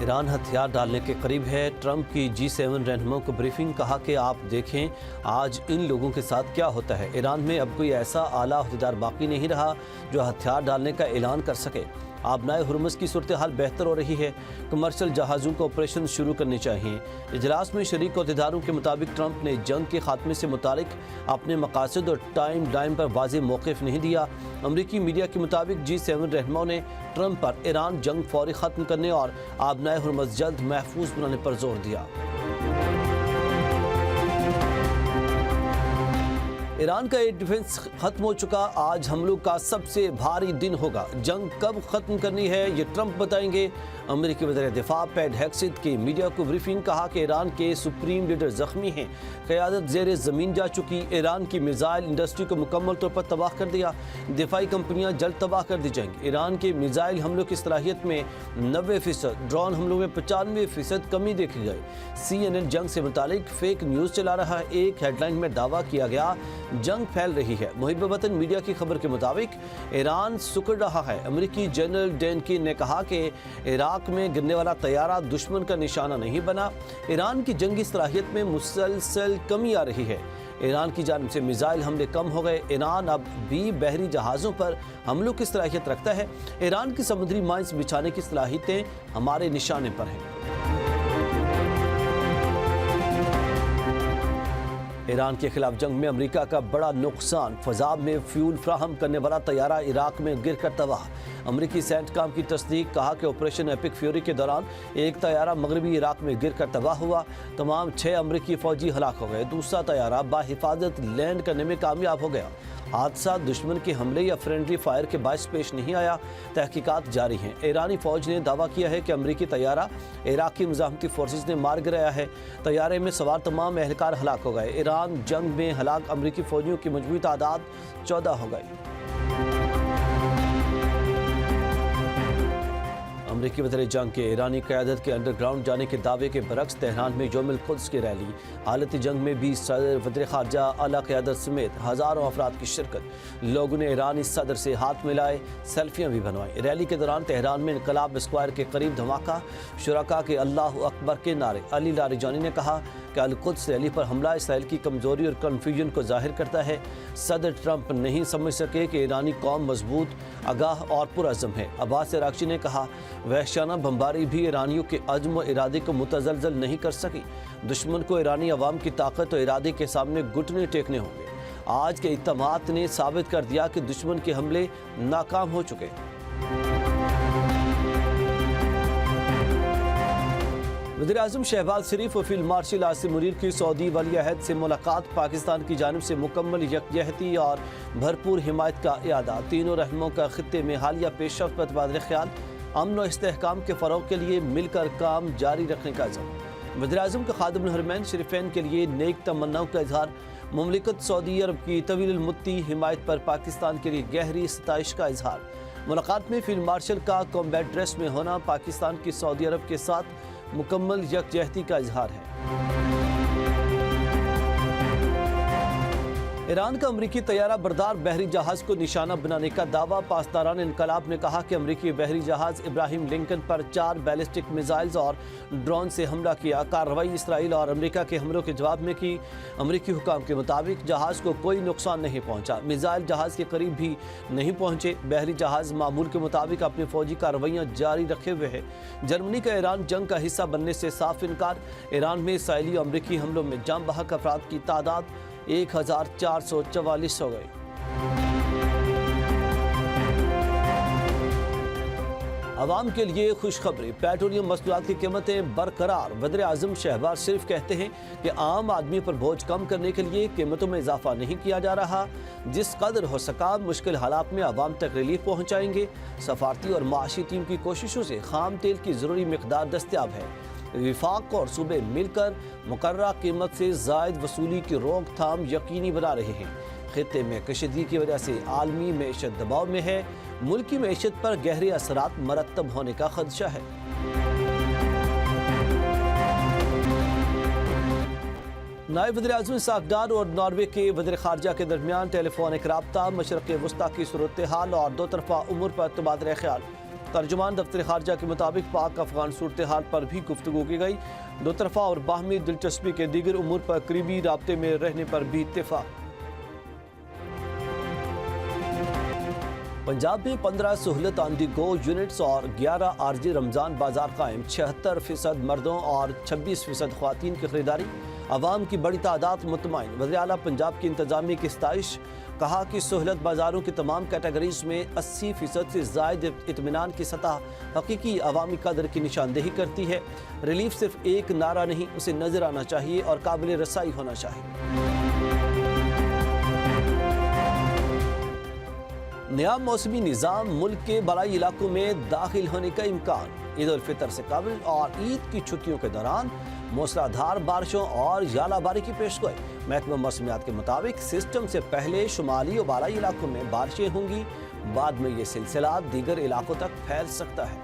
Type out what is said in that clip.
ایران ہتھیار ڈالنے کے قریب ہے، ٹرمپ کی G7 رہنماؤں کو بریفنگ، کہا کہ آپ دیکھیں آج ان لوگوں کے ساتھ کیا ہوتا ہے۔ ایران میں اب کوئی ایسا اعلیٰ عہدیدار باقی نہیں رہا جو ہتھیار ڈالنے کا اعلان کر سکے۔ آبنائے ہرمز کی صورتحال بہتر ہو رہی ہے، کمرشل جہازوں کو آپریشن شروع کرنے چاہیے۔ اجلاس میں شریک عہدیداروں کے مطابق ٹرمپ نے جنگ کے خاتمے سے متعلق اپنے مقاصد اور ٹائم لائن پر واضح موقف نہیں دیا۔ امریکی میڈیا کے مطابق G7 رہنماؤں نے ٹرمپ پر ایران جنگ فوری ختم کرنے اور آبنائے ہرمز جلد محفوظ بنانے پر زور دیا۔ ایران کا ایئر ڈیفنس ختم ہو چکا، آج حملوں کا سب سے بھاری دن ہوگا۔ جنگ کب ختم کرنی ہے یہ ٹرمپ بتائیں گے۔ امریکی وزیر دفاع پیٹ ہیگسیت کی میڈیا کو بریفنگ، کہا کہ ایران کے سپریم لیڈر زخمی ہیں، قیادت زیر زمین جا چکی، ایران کی میزائل انڈسٹری کو مکمل طور پر تباہ کر دیا، دفاعی کمپنیاں جلد تباہ کر دی جائیں گی۔ ایران کے میزائل حملوں کی صلاحیت میں 90%، ڈرون حملوں میں 95% کمی دیکھی گئی۔ CNN جنگ سے متعلق فیک نیوز چلا رہا ہے۔ ایک ہیڈ لائن میں دعویٰ کیا گیا جنگ پھیل رہی ہے۔ محب وطن میڈیا کی خبر کے مطابق ایران سکڑ رہا ہے۔ امریکی جنرل ڈین کین نے کہا کہ عراق میں گرنے والا طیارہ دشمن کا نشانہ نہیں بنا۔ ایران کی جنگی صلاحیت میں مسلسل کمی آ رہی ہے۔ ایران کی جانب سے میزائل حملے کم ہو گئے۔ ایران اب بھی بحری جہازوں پر حملوں کی صلاحیت رکھتا ہے۔ ایران کی سمندری مائنز بچھانے کی صلاحیتیں ہمارے نشانے پر ہیں۔ ایران کے خلاف جنگ میں امریکہ کا بڑا نقصان، فضا میں فیول فراہم کرنے والا طیارہ عراق میں گر کر تباہ۔ امریکی سینٹکام کی تصدیق، کہا کہ آپریشن ایپک فیوری کے دوران ایک طیارہ مغربی عراق میں گر کر تباہ ہوا، تمام 6 امریکی فوجی ہلاک ہو گئے، دوسرا طیارہ بحفاظت لینڈ کرنے میں کامیاب ہو گیا۔ حادثہ دشمن کے حملے یا فرینڈلی فائر کے باعث پیش نہیں آیا، تحقیقات جاری ہیں۔ ایرانی فوج نے دعویٰ کیا ہے کہ امریکی طیارہ عراقی مزاحمتی فورسز نے مار گرایا ہے، طیارے میں سوار تمام اہلکار ہلاک ہو گئے۔ ایران جنگ میں ہلاک امریکی فوجیوں کی مجموعی تعداد 14 ہو گئی۔ امریکی وزیر جنگ کے ایرانی قیادت کے انڈر گراؤنڈ جانے کے دعوے کے برعکس تہران میں یوم القدس کی ریلی۔ حالت جنگ میں بھی صدر، وزیر خارجہ، اعلیٰ قیادت سمیت ہزاروں افراد کی شرکت۔ لوگوں نے ایرانی صدر سے ہاتھ ملائے، سیلفیاں بھی بنوائیں۔ ریلی کے دوران تہران میں انقلاب اسکوائر کے قریب دھماکہ، شرکاء کے اللہ اکبر کے نعرے۔ علی لاریجانی نے کہا کہ القدس ریلی پر حملہ اسرائیل کی کمزوری اور کنفیوژن کو ظاہر کرتا ہے۔ صدر ٹرمپ نہیں سمجھ سکے کہ ایرانی قوم مضبوط، آگاہ اور پرعزم ہے۔ عباس عراقچی نے کہا وحشیانہ بمباری بھی ایرانیوں کے عزم و ارادے کو متزلزل نہیں کر سکی۔ دشمن کو ایرانی عوام کی طاقت اور ارادے کے سامنے گھٹنے ٹیکنے ہوں گے۔ آج کے اقدامات نے ثابت کر دیا کہ دشمن کے حملے ناکام ہو چکے۔ وزیر اعظم شہباز شریف و فیلڈ مارشل عاصم منیر کی سعودی ولی عہد سے ملاقات، پاکستان کی جانب سے مکمل یکجہتی اور بھرپور حمایت کا اعادہ۔ تینوں رہنماؤں کا خطے میں حالیہ پیش رفت پر تبادلہ خیال، امن و استحکام کے فروغ کے لیے مل کر کام جاری رکھنے کا عزم۔ وزیر اعظم کا خادم الحرمین شریفین کے لیے نیک تمناؤں کا اظہار، مملکت سعودی عرب کی طویل المدتی حمایت پر پاکستان کے لیے گہری ستائش کا اظہار۔ ملاقات میں فیلڈ مارشل کا کامبیٹ ڈریس میں ہونا پاکستان کی سعودی عرب کے ساتھ مکمل یکجہتی کا اظہار ہے۔ ایران کا امریکی طیارہ بردار بحری جہاز کو نشانہ بنانے کا دعویٰ، پاسداران انقلاب نے کہا کہ امریکی بحری جہاز ابراہیم لنکن پر 4 بیلسٹک میزائلز اور ڈرون سے حملہ کیا۔ کارروائی اسرائیل اور امریکہ کے حملوں کے جواب میں کی۔ امریکی حکام کے مطابق جہاز کو کوئی نقصان نہیں پہنچا، میزائل جہاز کے قریب بھی نہیں پہنچے۔ بحری جہاز معمول کے مطابق اپنی فوجی کارروائیاں جاری رکھے ہوئے ہے۔ جرمنی کا ایران جنگ کا حصہ بننے سے صاف انکار۔ ایران میں اسرائیلی اور امریکی حملوں میں جاں بحق افراد کی تعداد 1444 ہو گئی۔ عوام کے لیے خوشخبری، پیٹرولیم مصنوعات کی قیمتیں برقرار۔ وزیر اعظم شہباز شریف کہتے ہیں کہ عام آدمی پر بوجھ کم کرنے کے لیے قیمتوں میں اضافہ نہیں کیا جا رہا، جس قدر ہو سکا مشکل حالات میں عوام تک ریلیف پہنچائیں گے۔ سفارتی اور معاشی ٹیم کی کوششوں سے خام تیل کی ضروری مقدار دستیاب ہے۔ وفاق اور صوبے مل کر مقررہ قیمت سے زائد وصولی کی روک تھام یقینی بنا رہے ہیں۔ خطے میں کشیدگی کی وجہ سے عالمی معیشت دباؤ میں ہے، ملکی معیشت پر گہرے اثرات مرتب ہونے کا خدشہ ہے۔ نائب وزیر اعظم اسحاق ڈار اور ناروے کے وزیر خارجہ کے درمیان ٹیلی فونک رابطہ، مشرق وسطیٰ کی صورتحال اور دو طرفہ امور پر تبادلہ خیال۔ ترجمان دفتر خارجہ کے مطابق پاک افغان صورتحال پر بھی گفتگو کی گئی. دو طرفہ اور باہمی دلچسپی کے دیگر امور پر قریبی رابطے میں رہنے پر بھی اتفاق. پنجاب میں 15 سہولت آن دی گو یونٹس اور 11 عارضی رمضان بازار قائم. 76% مردوں اور 26% خواتین کی خریداری. عوام کی بڑی تعداد مطمئن. وزیر اعلیٰ پنجاب کی انتظامیہ کی ستائش. کہا کہ سہولت بازاروں کی تمام کیٹیگریز میں 80% سے زائد اطمینان کی سطح حقیقی عوامی قدر کی نشاندہی کرتی ہے. ریلیف صرف ایک نعرہ نہیں، اسے نظر آنا چاہیے اور قابل رسائی ہونا چاہیے. نیا موسمی نظام ملک کے بالائی علاقوں میں داخل ہونے کا امکان. عید الفطر سے قبل اور عید کی چھٹیوں کے دوران موسلا دھار بارشوں اور ژالہ باری کی پیشگوئی. محکمہ موسمیات کے مطابق سسٹم سے پہلے شمالی و بالائی علاقوں میں بارشیں ہوں گی، بعد میں یہ سلسلہ دیگر علاقوں تک پھیل سکتا ہے.